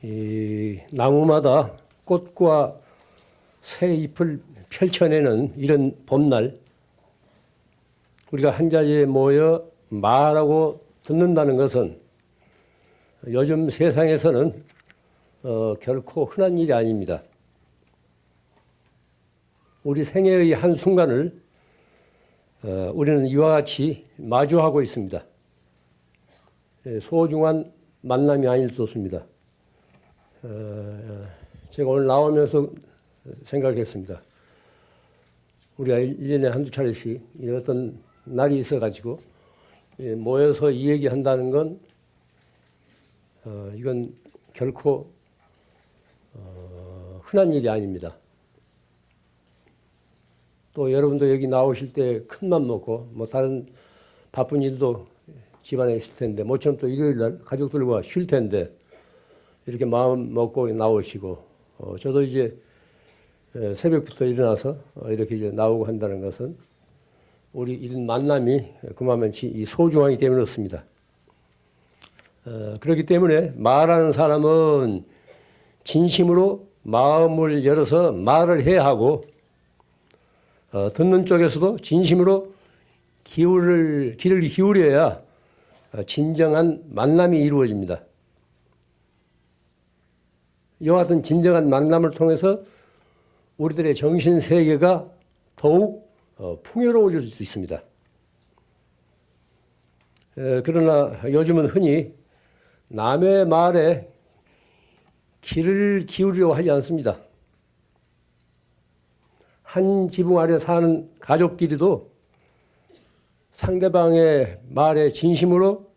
이 나무마다 꽃과 새 잎을 펼쳐내는 이런 봄날, 우리가 한 자리에 모여 말하고 듣는다는 것은 요즘 세상에서는 결코 흔한 일이 아닙니다. 우리 생애의 한순간을 우리는 이와 같이 마주하고 있습니다. 소중한 만남이 아닐 수 없습니다. 제가 오늘 나오면서 생각했습니다. 우리가 1년에 한두 차례씩 어떤 날이 있어가지고 모여서 이 얘기한다는 건 이건 결코 흔한 일이 아닙니다. 또 여러분도 여기 나오실 때 큰맘 먹고 뭐 다른 바쁜 일도 집안에 있을 텐데 모처럼 또 일요일 날 가족들과 쉴 텐데 이렇게 마음 먹고 나오시고 저도 이제 새벽부터 일어나서 이렇게 이제 나오고 한다는 것은 우리 이런 만남이 그만치 소중하기 때문에 그렇습니다. 그렇기 때문에 말하는 사람은 진심으로 마음을 열어서 말을 해야 하고 듣는 쪽에서도 진심으로 귀를 기울여야 진정한 만남이 이루어집니다. 이와 같은 진정한 만남을 통해서 우리들의 정신세계가 더욱 풍요로워질 수 있습니다. 그러나 요즘은 흔히 남의 말에 귀를 기울이려고 하지 않습니다. 한 지붕 아래 사는 가족끼리도 상대방의 말에 진심으로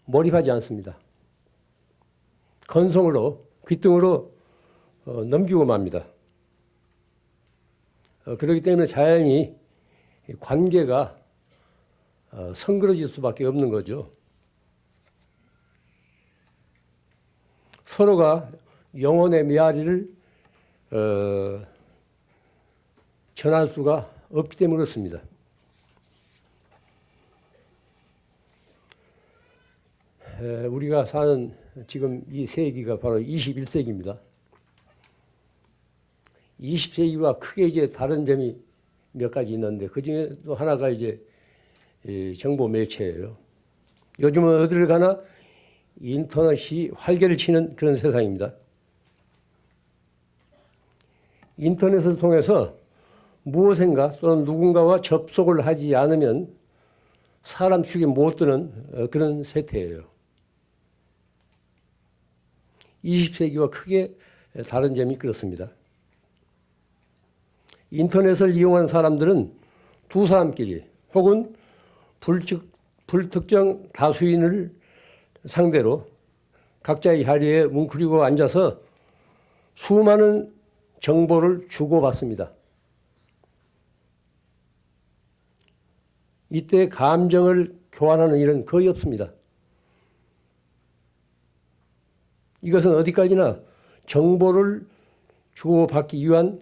몰입하지 않습니다. 건성으로, 귓등으로 넘기고 맙니다. 그렇기 때문에 자연히 관계가 성그러질 수밖에 없는 거죠. 서로가 영혼의 메아리를 전할 수가 없기 때문에 그렇습니다. 우리가 사는 지금 이 세기가 바로 21세기입니다. 20세기와 크게 이제 다른 점이 몇 가지 있는데 그 중에 또 하나가 이제 정보 매체예요. 요즘은 어디를 가나 인터넷이 활개를 치는 그런 세상입니다. 인터넷을 통해서 무엇인가 또는 누군가와 접속을 하지 않으면 사람 축에 못 드는 그런 세태예요. 20세기와 크게 다른 점이 그렇습니다. 인터넷을 이용한 사람들은 두 사람끼리 혹은 불특정 다수인을 상대로 각자의 자리에 뭉클이고 앉아서 수많은 정보를 주고받습니다. 이때 감정을 교환하는 일은 거의 없습니다. 이것은 어디까지나 정보를 주고받기 위한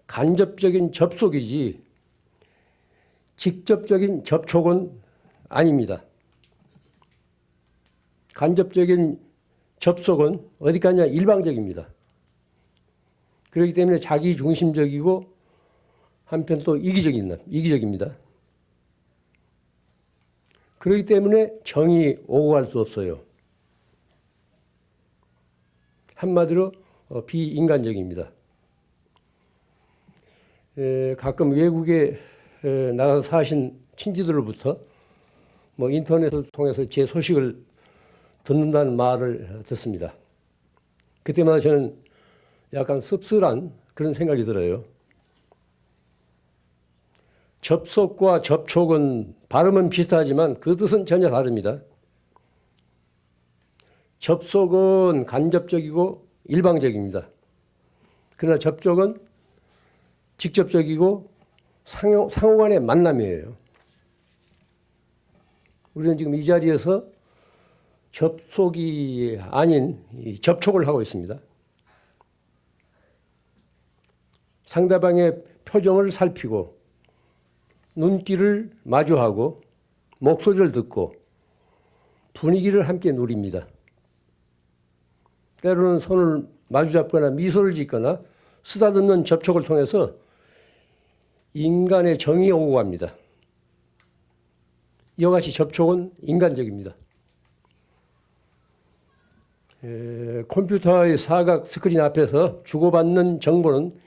간접적인 접속이지 직접적인 접촉은 아닙니다. 간접적인 접속은 어디까지나 일방적입니다. 그렇기 때문에 자기중심적이고 한편 또 이기적입니다. 그렇기 때문에 정이 오고 갈 수 없어요. 한마디로 비인간적입니다. 가끔 외국에 나가서 사신 친지들로부터 뭐 인터넷을 통해서 제 소식을 듣는다는 말을 듣습니다. 그때마다 저는 약간 씁쓸한 그런 생각이 들어요. 접속과 접촉은 발음은 비슷하지만 그 뜻은 전혀 다릅니다. 접속은 간접적이고 일방적입니다. 그러나 접촉은 직접적이고 상호간의 만남이에요. 우리는 지금 이 자리에서 접속이 아닌 접촉을 하고 있습니다. 상대방의 표정을 살피고 눈길을 마주하고 목소리를 듣고 분위기를 함께 누립니다. 때로는 손을 마주잡거나 미소를 짓거나 쓰다듬는 접촉을 통해서 인간의 정이 오고 갑니다. 이와 같이 접촉은 인간적입니다. 컴퓨터의 사각 스크린 앞에서 주고받는 정보는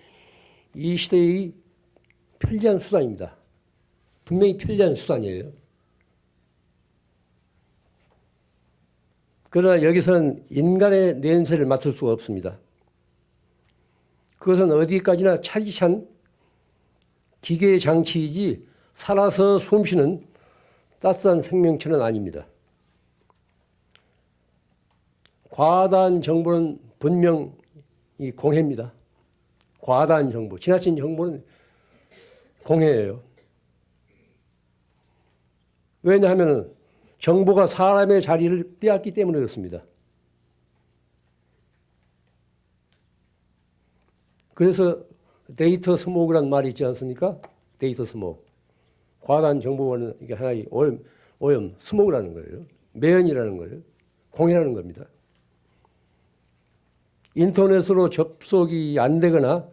이 시대의 편리한 수단입니다. 분명히 편리한 수단이에요. 그러나 여기서는 인간의 냄새를 맡을 수가 없습니다. 그것은 어디까지나 차디찬 기계의 장치이지 살아서 숨쉬는 따스한 생명체는 아닙니다. 과다한 정보는 분명 이 공해입니다. 과다한 정보, 지나친 정보는 공해예요. 왜냐하면 정보가 사람의 자리를 빼앗기 때문에 그렇습니다. 그래서 데이터 스모그란 말이 있지 않습니까? 데이터 스모그. 과다한 정보는 이게 하나의 오염, 스모그라는 거예요. 매연이라는 거예요. 공해라는 겁니다. 인터넷으로 접속이 안 되거나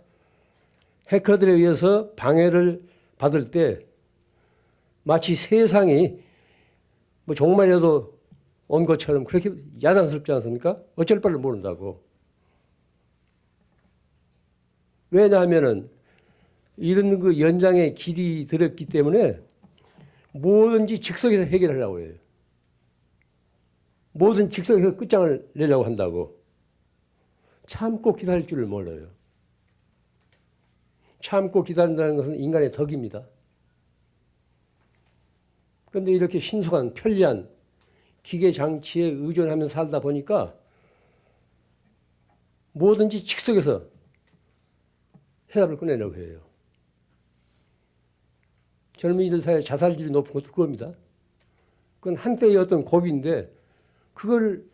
해커들에 의해서 방해를 받을 때 마치 세상이 뭐 정말이라도 온 것처럼 그렇게 야단스럽지 않습니까? 어쩔 바를 모른다고. 왜냐하면은 이런 그 연장에 길이 들었기 때문에 뭐든지 즉석에서 해결하려고 해요. 뭐든 즉석에서 끝장을 내려고 한다고. 참고 기다릴 줄을 몰라요. 참고 기다린다는 것은 인간의 덕입니다. 그런데 이렇게 신속한 편리한 기계 장치에 의존하면서 살다 보니까 뭐든지 즉석에서 해답을 꺼내려고 해요. 젊은이들 사이에 자살률이 높은 것도 그겁니다. 그건 한때의 어떤 고비인데 그걸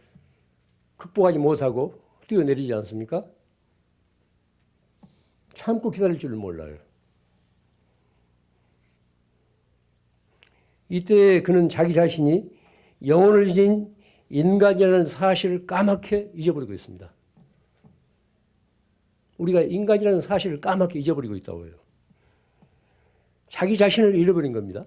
극복하지 못하고 뛰어내리지 않습니까? 참고 기다릴 줄을 몰라요. 이때 그는 자기 자신이 영혼을 지닌 인간이라는 사실을 까맣게 잊어버리고 있습니다. 우리가 인간이라는 사실을 까맣게 잊어버리고 있다고 해요. 자기 자신을 잃어버린 겁니다.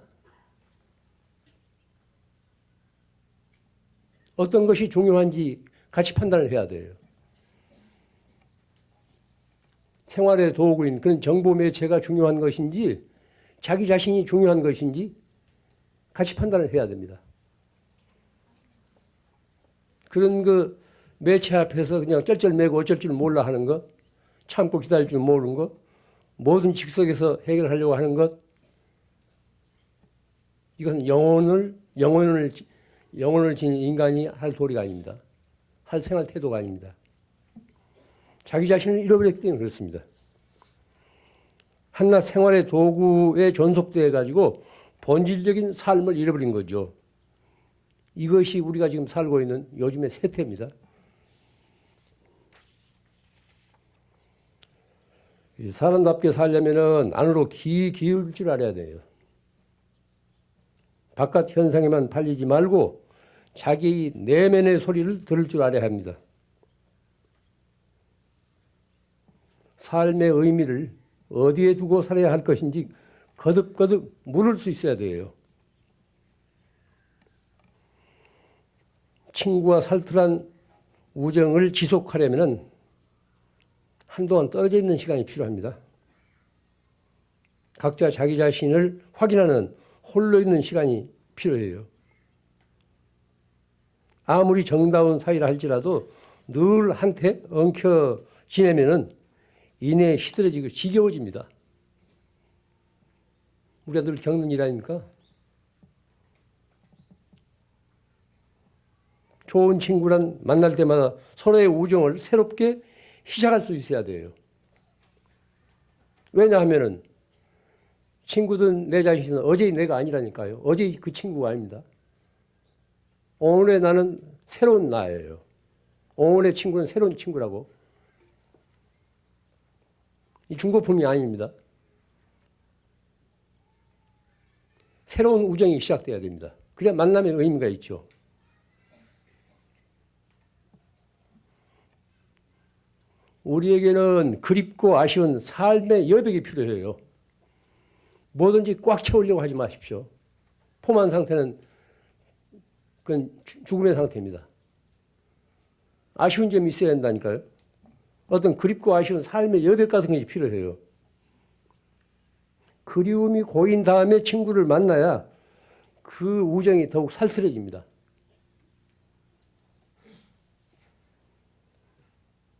어떤 것이 중요한지 같이 판단을 해야 돼요. 생활의 도구인 그런 정보 매체가 중요한 것인지 자기 자신이 중요한 것인지 같이 판단을 해야 됩니다. 그런 그 매체 앞에서 그냥 쩔쩔매고 어쩔 줄 몰라 하는 것, 참고 기다릴 줄 모르는 것, 모든 즉석에서 해결하려고 하는 것, 이것은 영혼을 지닌 인간이 할 도리가 아닙니다. 할 생활 태도가 아닙니다. 자기 자신을 잃어버렸기 때문에 그렇습니다. 한낱 생활의 도구에 존속돼 가지고 본질적인 삶을 잃어버린 거죠. 이것이 우리가 지금 살고 있는 요즘의 세태입니다. 사람답게 살려면은 안으로 기울일 줄 알아야 돼요. 바깥 현상에만 팔리지 말고 자기 내면의 소리를 들을 줄 알아야 합니다. 삶의 의미를 어디에 두고 살아야 할 것인지 거듭거듭 물을 수 있어야 돼요. 친구와 살뜰한 우정을 지속하려면 한동안 떨어져 있는 시간이 필요합니다. 각자 자기 자신을 확인하는 홀로 있는 시간이 필요해요. 아무리 정다운 사이라 할지라도 늘 한테 엉켜 지내면은 인해 시들어지고 지겨워집니다. 우리가 늘 겪는 일 아닙니까? 좋은 친구란 만날 때마다 서로의 우정을 새롭게 시작할 수 있어야 돼요. 왜냐하면은 친구든 내 자신은 어제의 내가 아니라니까요. 어제의 그 친구가 아닙니다. 오늘의 나는 새로운 나예요. 오늘의 친구는 새로운 친구라고. 이 중고품이 아닙니다. 새로운 우정이 시작돼야 됩니다. 그래야 만남의 의미가 있죠. 우리에게는 그립고 아쉬운 삶의 여백이 필요해요. 뭐든지 꽉 채우려고 하지 마십시오. 포만 상태는 그건 죽음의 상태입니다. 아쉬운 점이 있어야 한다니까요. 어떤 그립고 아쉬운 삶의 여백 같은 것이 필요해요. 그리움이 고인 다음에 친구를 만나야 그 우정이 더욱 살뜰해집니다.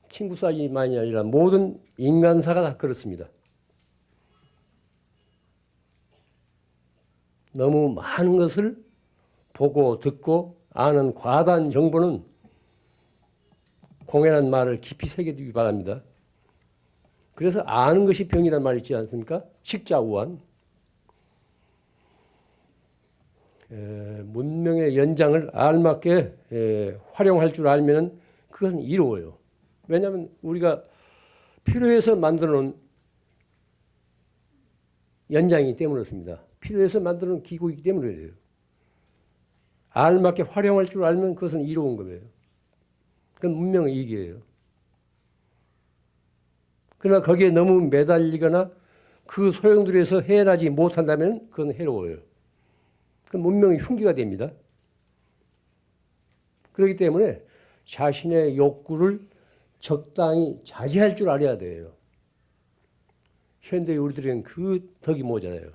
친구 사이만이 아니라 모든 인간사가 다 그렇습니다. 너무 많은 것을 보고 듣고 아는 과다한 정보는 공연한 말을 깊이 새겨두기 바랍니다. 그래서 아는 것이 병이란 말이 있지 않습니까? 식자우한. 문명의 연장을 알맞게 활용할 줄 알면 그것은 이로워요. 왜냐하면 우리가 필요해서 만들어 놓은 연장이기 때문에 그렇습니다. 필요해서 만들어 놓은 기구이기 때문에 그래요. 알맞게 활용할 줄 알면 그것은 이로운 거예요. 그건 문명의 이익이에요. 그러나 거기에 너무 매달리거나 그 소용돌이에서 해결하지 못한다면 그건 해로워요. 그건 문명의 흉기가 됩니다. 그렇기 때문에 자신의 욕구를 적당히 자제할 줄 알아야 돼요. 현대 우리들은 그 덕이 모자라요.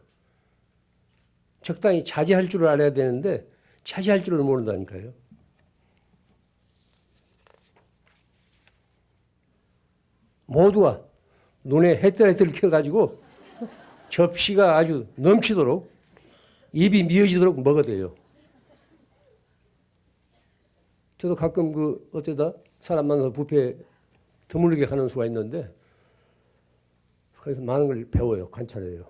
적당히 자제할 줄 알아야 되는데 자제할 줄을 모른다니까요. 모두가 눈에 햇살에 들켜가지고 접시가 아주 넘치도록 입이 미어지도록 먹어대요. 저도 가끔 어쩌다 사람 만나서 뷔페 드물게 가는 수가 있는데 그래서 많은 걸 배워요. 관찰해요.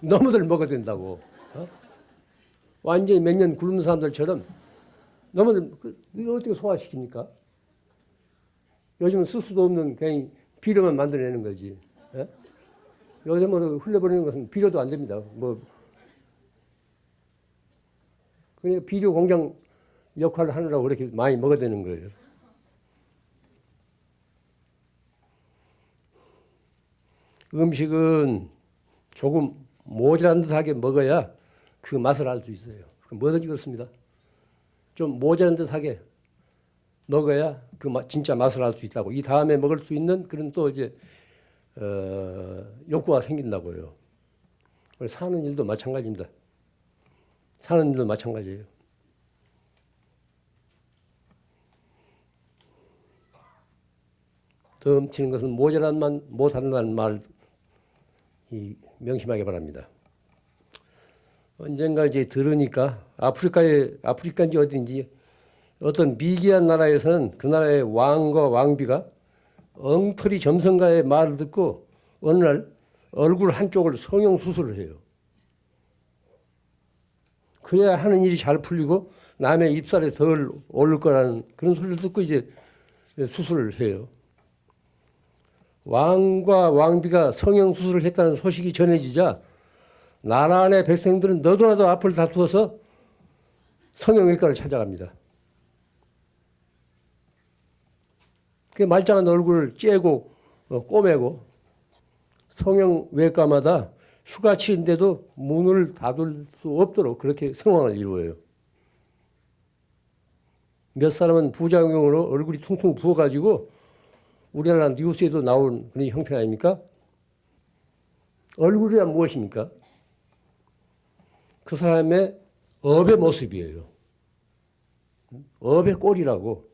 너무들 먹어야 된다고. 완전히 몇 년 굶는 사람들처럼 너무들 이거 어떻게 소화시킵니까? 요즘은 쓸 수도 없는 그냥 비료만 만들어내는 거지. 예? 요새 뭐 흘려버리는 것은 비료도 안 됩니다. 그러니까 비료 공장 역할을 하느라고 그렇게 많이 먹어야 되는 거예요. 음식은 조금 모자란 듯하게 먹어야 그 맛을 알 수 있어요. 뭐든지 그렇습니다. 좀 모자란 듯하게 먹어야 그 진짜 맛을 알 수 있다고. 이 다음에 먹을 수 있는 그런 또 이제 욕구가 생긴다고요. 사는 일도 마찬가지입니다. 사는 일도 마찬가지예요. 덤치는 것은 모자란만 못한다는 말 명심하기 바랍니다. 언젠가 이제 들으니까 아프리카인지 어딘지 어떤 미개한 나라에서는 그 나라의 왕과 왕비가 엉터리 점성가의 말을 듣고 어느 날 얼굴 한쪽을 성형 수술을 해요. 그래야 하는 일이 잘 풀리고 남의 입살에 덜 오를 거라는 그런 소리를 듣고 이제 수술을 해요. 왕과 왕비가 성형 수술을 했다는 소식이 전해지자 나라 안의 백성들은 너도나도 앞을 다투어서 성형외과를 찾아갑니다. 그 말짱한 얼굴을 째고 꼬매고 성형외과마다 휴가치인데도 문을 닫을 수 없도록 그렇게 상황을 이루어요. 몇 사람은 부작용으로 얼굴이 퉁퉁 부어가지고 우리나라 뉴스에도 나온 그런 형편 아닙니까? 얼굴이란 무엇입니까? 그 사람의 업의 모습이에요. 업의 꼴이라고.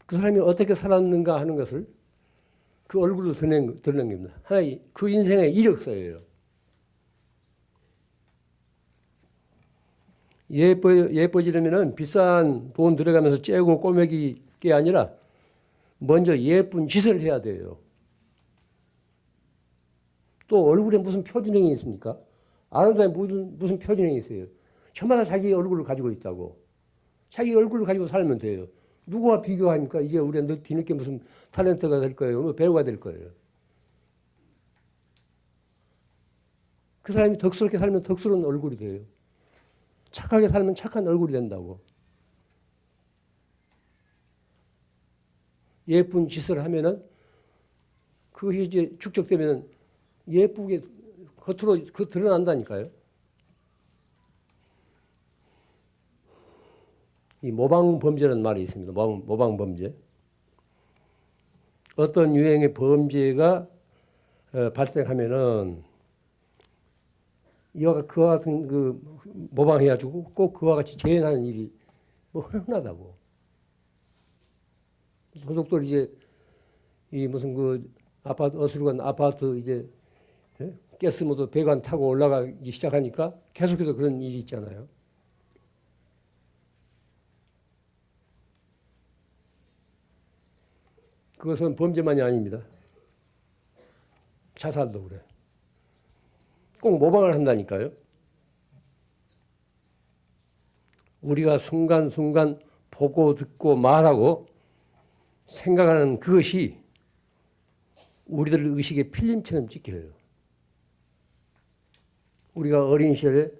그 사람이 어떻게 살았는가 하는 것을 그 얼굴로 드러낸 겁니다. 하나의 그 인생의 이력서예요. 예뻐지려면 비싼 돈 들어가면서 째고 꼬매기 게 아니라 먼저 예쁜 짓을 해야 돼요. 또 얼굴에 무슨 표준형이 있습니까? 아는 사람이 무슨 표준형이 있어요. 저마다 자기 얼굴을 가지고 있다고. 자기 얼굴을 가지고 살면 돼요. 누구와 비교합니까? 이제 우리가 뒤늦게 무슨 탤런트가 될 거예요. 배우가 될 거예요. 그 사람이 덕스럽게 살면 덕스러운 얼굴이 돼요. 착하게 살면 착한 얼굴이 된다고. 예쁜 짓을 하면은 그것이 이제 축적되면 예쁘게 겉으로 드러난다니까요. 이 모방 범죄라는 말이 있습니다. 모방 범죄. 어떤 유행의 범죄가 발생하면은 이와 그와 같은 그 모방해가지고 꼭 그와 같이 재현하는 일이 뭐 흔하다고. 소속들 이제 이 무슨 그 아파트 어수룩한 아파트 이제 가스모도 배관 타고 올라가기 시작하니까 계속해서 그런 일이 있잖아요. 그것은 범죄만이 아닙니다. 자살도 그래. 꼭 모방을 한다니까요. 우리가 순간순간 보고 듣고 말하고 생각하는 그것이 우리들 의식에 필름처럼 찍혀요. 우리가 어린 시절에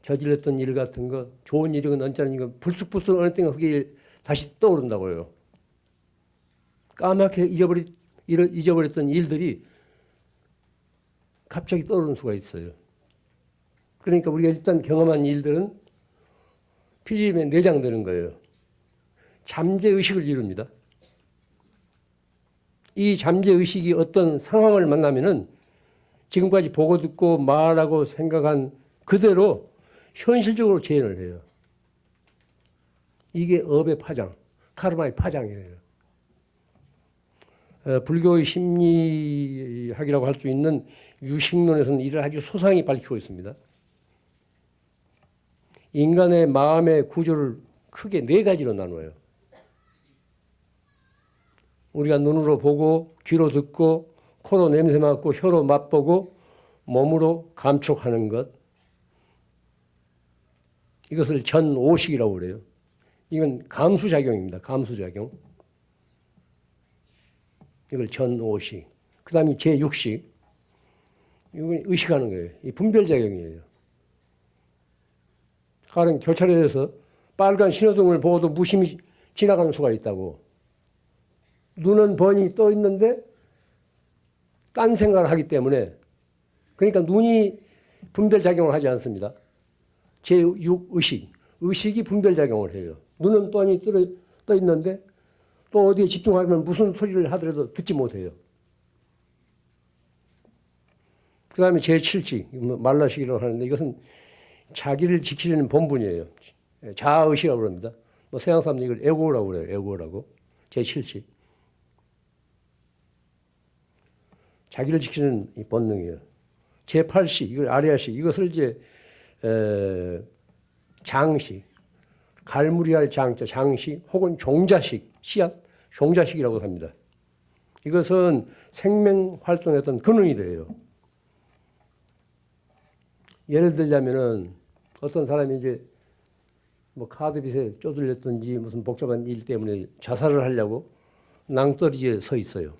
저질렀던 일 같은 거, 좋은 일이건 언짢은 거, 불쑥불쑥 어느 때가 그게 다시 떠오른다고요. 까맣게 잊어버렸던 일들이 갑자기 떠오르는 수가 있어요. 그러니까 우리가 일단 경험한 일들은 필름에 내장되는 거예요. 잠재의식을 이룹니다. 이 잠재의식이 어떤 상황을 만나면은 지금까지 보고 듣고 말하고 생각한 그대로 현실적으로 재현을 해요. 이게 업의 파장, 카르마의 파장이에요. 불교의 심리학이라고 할 수 있는 유식론에서는 이를 아주 소상히 밝히고 있습니다. 인간의 마음의 구조를 크게 4가지로 나누어요. 우리가 눈으로 보고 귀로 듣고 코로 냄새 맡고 혀로 맛보고 몸으로 감촉하는 것. 이것을 전오식이라고 그래요. 이건 감수작용입니다. 감수작용. 이걸 전오식. 그 다음에 제6식. 이건 의식하는 거예요. 이 분별작용이에요. 가령 교차로에서 빨간 신호등을 보고도 무심히 지나가는 수가 있다고. 눈은 번이 떠 있는데 딴 생각을 하기 때문에 그러니까 눈이 분별작용을 하지 않습니다. 제6의식. 의식이 분별작용을 해요. 눈은 뻔히 떠 있는데 또 어디에 집중하면 무슨 소리를 하더라도 듣지 못해요. 그 다음에 제7식, 말라식이라고 하는데 이것은 자기를 지키려는 본분이에요. 자아의식이라고 그럽니다. 뭐 서양 사람들이 이걸 에고라고 그래요. 에고라고. 제7식. 자기를 지키는 이 본능이에요. 제8식, 이걸 아리아식, 이것을 이제 장식, 갈무리할 장자, 장식 혹은 종자식, 씨앗, 종자식이라고 합니다. 이것은 생명 활동의 어떤 근원이 돼요. 예를 들자면은 어떤 사람이 이제 뭐 카드빚에 쪼들렸든지 무슨 복잡한 일 때문에 자살을 하려고 낭떠러지에 서 있어요.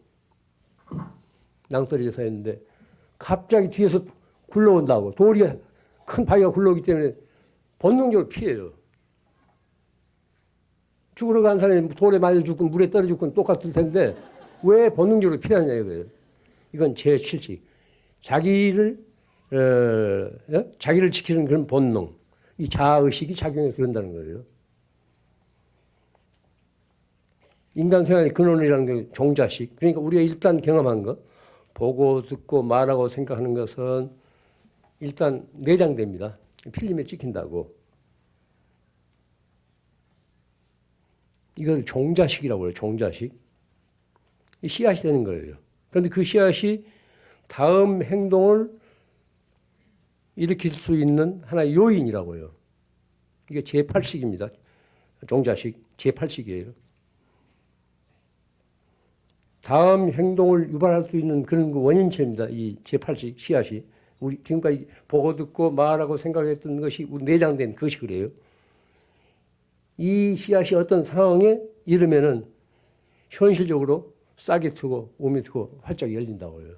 낭떠러지에 서 있는데 갑자기 뒤에서 굴러온다고. 돌이 큰 바위가 굴러오기 때문에 본능적으로 피해요. 죽으러 간 사람이 돌에 맞아 죽건 물에 떨어 죽건 똑같을 텐데 왜 본능적으로 피하냐 이거예요. 이건 제7식. 자기를 지키는 그런 본능. 이 자아의식이 작용해서 그런다는 거예요. 인간 생활의 근원이라는 게 종자식. 그러니까 우리가 일단 경험한 것, 보고 듣고 말하고 생각하는 것은 일단 내장됩니다. 필름에 찍힌다고. 이걸 종자식이라고 해요. 종자식. 이 씨앗이 되는 거예요. 그런데 그 씨앗이 다음 행동을 일으킬 수 있는 하나의 요인이라고 해요. 이게 제8식입니다. 종자식, 제8식이에요. 다음 행동을 유발할 수 있는 그런 그 원인체입니다. 이 제8식 씨앗이. 우리 지금까지 보고 듣고 말하고 생각했던 것이 내장된 그것이 그래요. 이 씨앗이 어떤 상황에 이르면은 현실적으로 싹이 트고 움이 트고 활짝 열린다고 해요.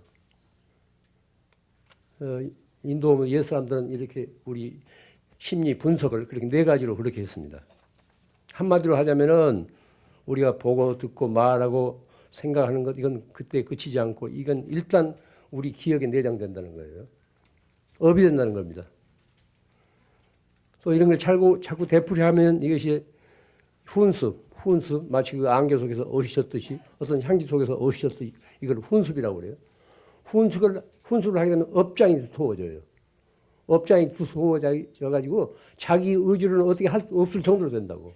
인도 옛 사람들은 이렇게 우리 심리 분석을 그렇게 4가지로 그렇게 했습니다. 한마디로 하자면은 우리가 보고 듣고 말하고 생각하는 것, 이건 그때 그치지 않고 이건 일단 우리 기억에 내장된다는 거예요. 업이 된다는 겁니다. 또 이런 걸 자꾸 되풀이하면 이것이 훈습, 마치 그 안개 속에서 오시셨듯이 어떤 향기 속에서 오시셨듯이 이걸 훈습이라고 그래요. 훈습을 하게 되면 업장이 두터워져요. 업장이 두터워져 가지고 자기 의지로는 어떻게 할 수 없을 정도로 된다고.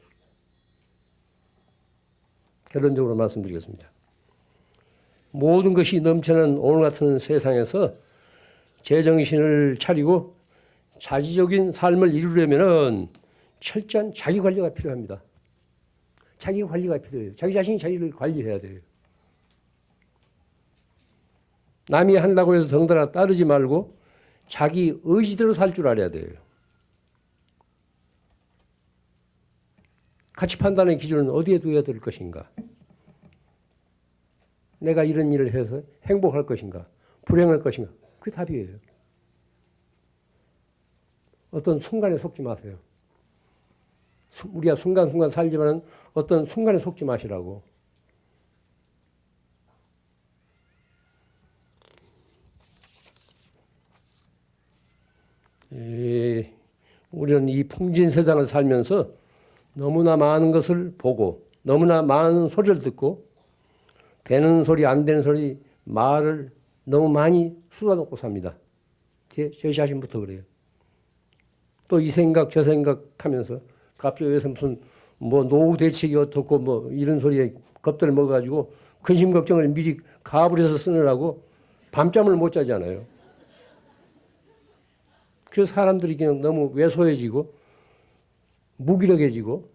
결론적으로 말씀드리겠습니다. 모든 것이 넘치는 오늘 같은 세상에서 제정신을 차리고 자지적인 삶을 이루려면 철저한 자기 관리가 필요합니다. 자기 관리가 필요해요. 자기 자신이 자기를 관리해야 돼요. 남이 한다고 해서 덩달아 따르지 말고 자기 의지대로 살 줄 알아야 돼요. 가치 판단의 기준은 어디에 두어야 될 것인가? 내가 이런 일을 해서 행복할 것인가? 불행할 것인가? 그게 답이에요. 어떤 순간에 속지 마세요. 우리가 순간순간 살지만 어떤 순간에 속지 마시라고. 우리는 이 풍진 세상을 살면서 너무나 많은 것을 보고 너무나 많은 소리를 듣고 되는 소리 안 되는 소리 말을 너무 많이 쏟아놓고 삽니다. 제 자신부터 그래요. 또 이 생각 저 생각하면서 갑자기 여기서 무슨 뭐 노후 대책이 어떻고 뭐 이런 소리에 겁들 먹어가지고 근심 걱정을 미리 가불해서 쓰느라고 밤잠을 못 자잖아요. 그래서 사람들이 그냥 너무 왜소해지고 무기력해지고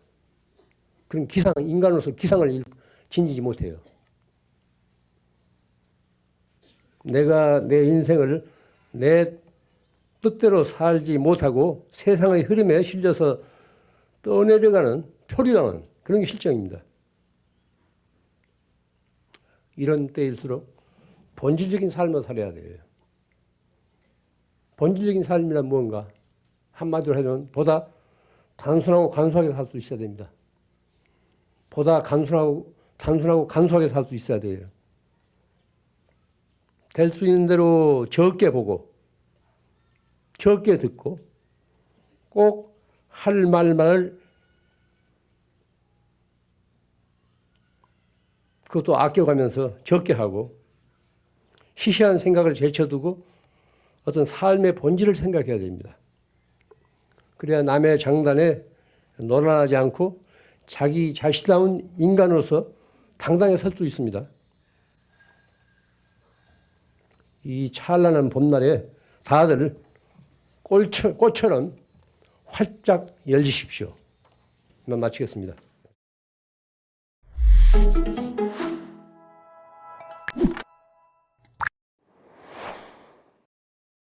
그런 인간으로서 기상을 지니지 못해요. 내가 내 인생을 내 뜻대로 살지 못하고 세상의 흐름에 실려서 떠내려가는 표류당한 그런 게 실정입니다. 이런 때일수록 본질적인 삶을 살아야 돼요. 본질적인 삶이란 무언가? 한마디로 하면 보다 단순하고 간소하게 살 수 있어야 됩니다. 보다 단순하고 간소하게 살 수 있어야 돼요. 될 수 있는 대로 적게 보고 적게 듣고 꼭 할 말만을 그것도 아껴가면서 적게 하고 시시한 생각을 제쳐두고 어떤 삶의 본질을 생각해야 됩니다. 그래야 남의 장단에 놀아나지 않고 자기 자신다운 인간으로서 당당히 설 수 있습니다. 이 찬란한 봄날에 다들 꽃처럼 활짝 열리십시오. 마치겠습니다.